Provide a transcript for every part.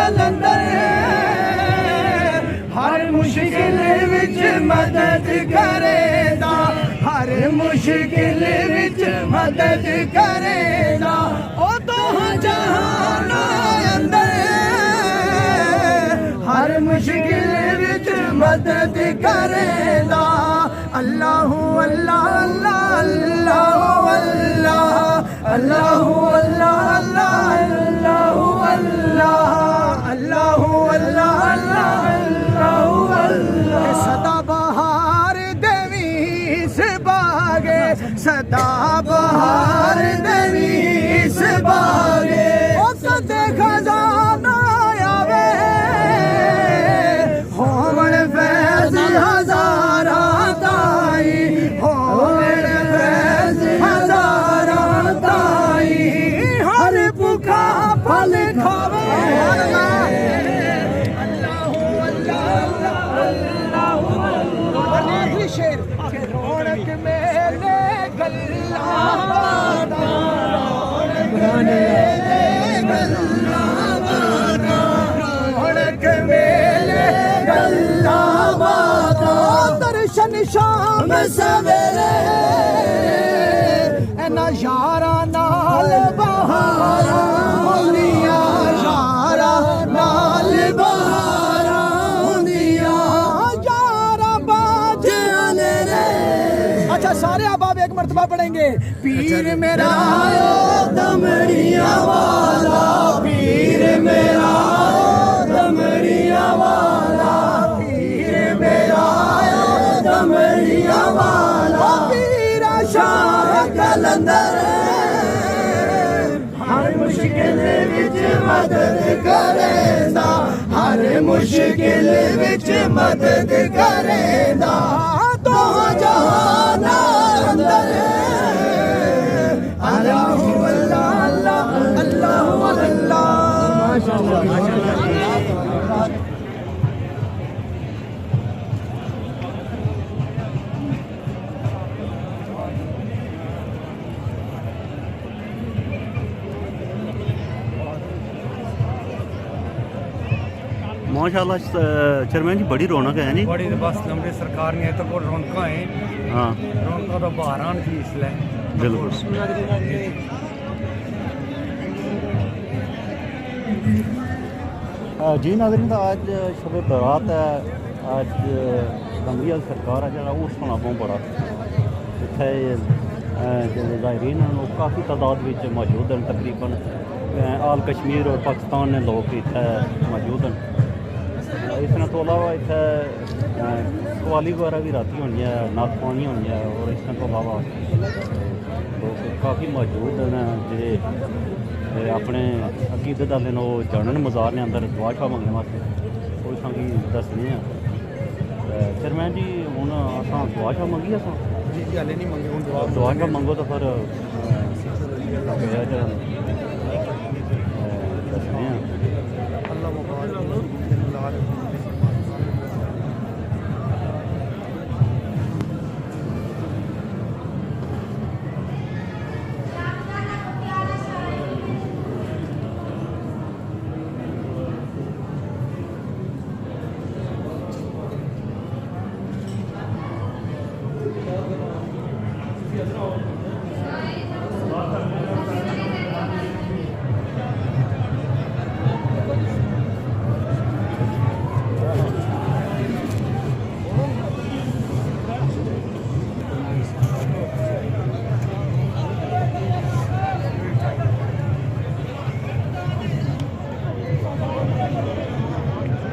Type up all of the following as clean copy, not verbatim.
कलंदर हर मुश्किल विच मदद करेगा हर मुश्किल विच मदद करेगा ओ तो जहान अंदर हर मुश्किल विच मदद करेगा अल्लाह अल्लाह अल्लाह अल्लाह अल्लाह अल्लाह अल्लाह अल्लाह अल्लाह अल्लाह अल्लाह अल्लाह सदा बहार देवी से बागे सदा बहार देवी से बागे ओ कदे खजाना आवे होवन फैज हजारा ताई होवन फैज हजारा ताई हर भूखा फल खावे शेर रौनक मेले गल्ला रौनक मेले गल्ला दर्शन शाम सवेरे एना यारा नाल बहारा होंदिया यारा नाल बहारा होंदिया यारा बाजे रे अच्छा सारे अहबाब एक मर्तबा पढ़ेंगे पीर मेरा दमड़िया वाला पीर मेरा दमड़िया वाला पीर मेरा दमड़िया वाला पीरा शाह कलंदर हर मुश्किल विच मदद करेंदा हर मुश्किल विच मदद करेंदा दो जहान अंदर अल्लाह अल्लाह अल्लाह अल्लाह माशाअल्लाह माशाअल्लाह माशाल्लाह चेयरमैन जी बड़ी रौनक है नहीं बड़ी बस लंबी सरकार ने तो को रौनक है हाँ रौनक तो बहारान की इसलिए बिल्कुल जी नाज़रीन आज शब बारात है आज कमरी सरकार है जरा उस होना बहुत बड़ा इतने ज़ायरीन काफ़ी तादाद में मौजूद हैं तकरीबन आल कश्मीर और पाकिस्तान ने लोग इतने मौजूद हैं इसने तो अलावा इतने कवाली वगैरह भी राती होनी है नाथपानी होनी है और इसने तो अलावा लोग काफ़ी मौजूद हैं जे अपने अकीदत वाले जानन मज़ार ने अंदर दुआ शाह मंगने वास्ते वो अभी दसने हैं चेयरमैन जी हूँ अस दुआ शाह मंगी अस जी हाले नहीं मंगे हूँ दुआ शाह मंगो तो फिर दसने हैं अल्लाह मुबारक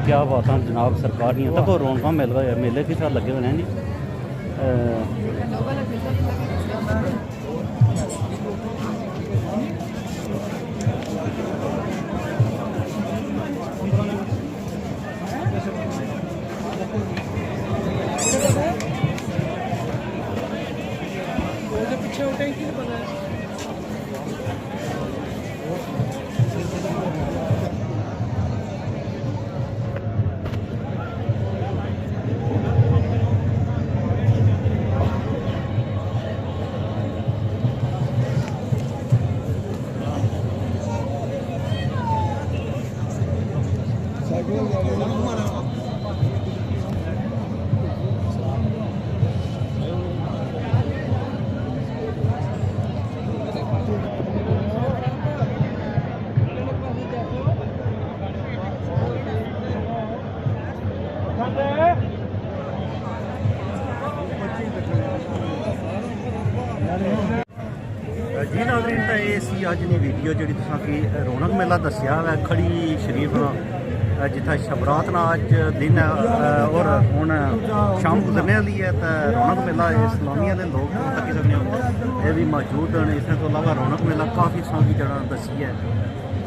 क्या बात है जनाब सरकार नहीं तक रौनक मेले के साथ लगे हुए हैं जी जी नाज़रीन तो ये सी अज की वीडियो जी तुसा कि रौनक मेला दसिया है खड़ी शरीफ जिथे शबरात ना अज दिन है और हूँ शाम गुजरने वाली है तो रौनक मेला इस्लामिया के लोग तकी सकते हो ये भी मौजूद हैं। इस तो अलावा रौनक मेला काफ़ी सारी जगह दसी है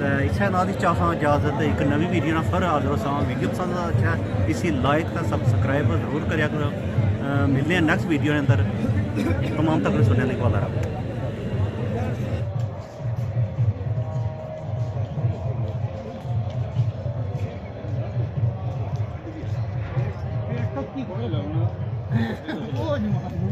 तो इस नाल की चाह इजाजत एक नवी वीडियो ना फिर हाजिर हो वीडियो पसंद अच्छा इसी लाइक तो सबसक्राइब जरूर करा करो। मिलने हैं नैक्सट वीडियो के अंदर तमाम तक सुनने के वाला रहा। ਉਹ ਜਮਾਨ ਨੂੰ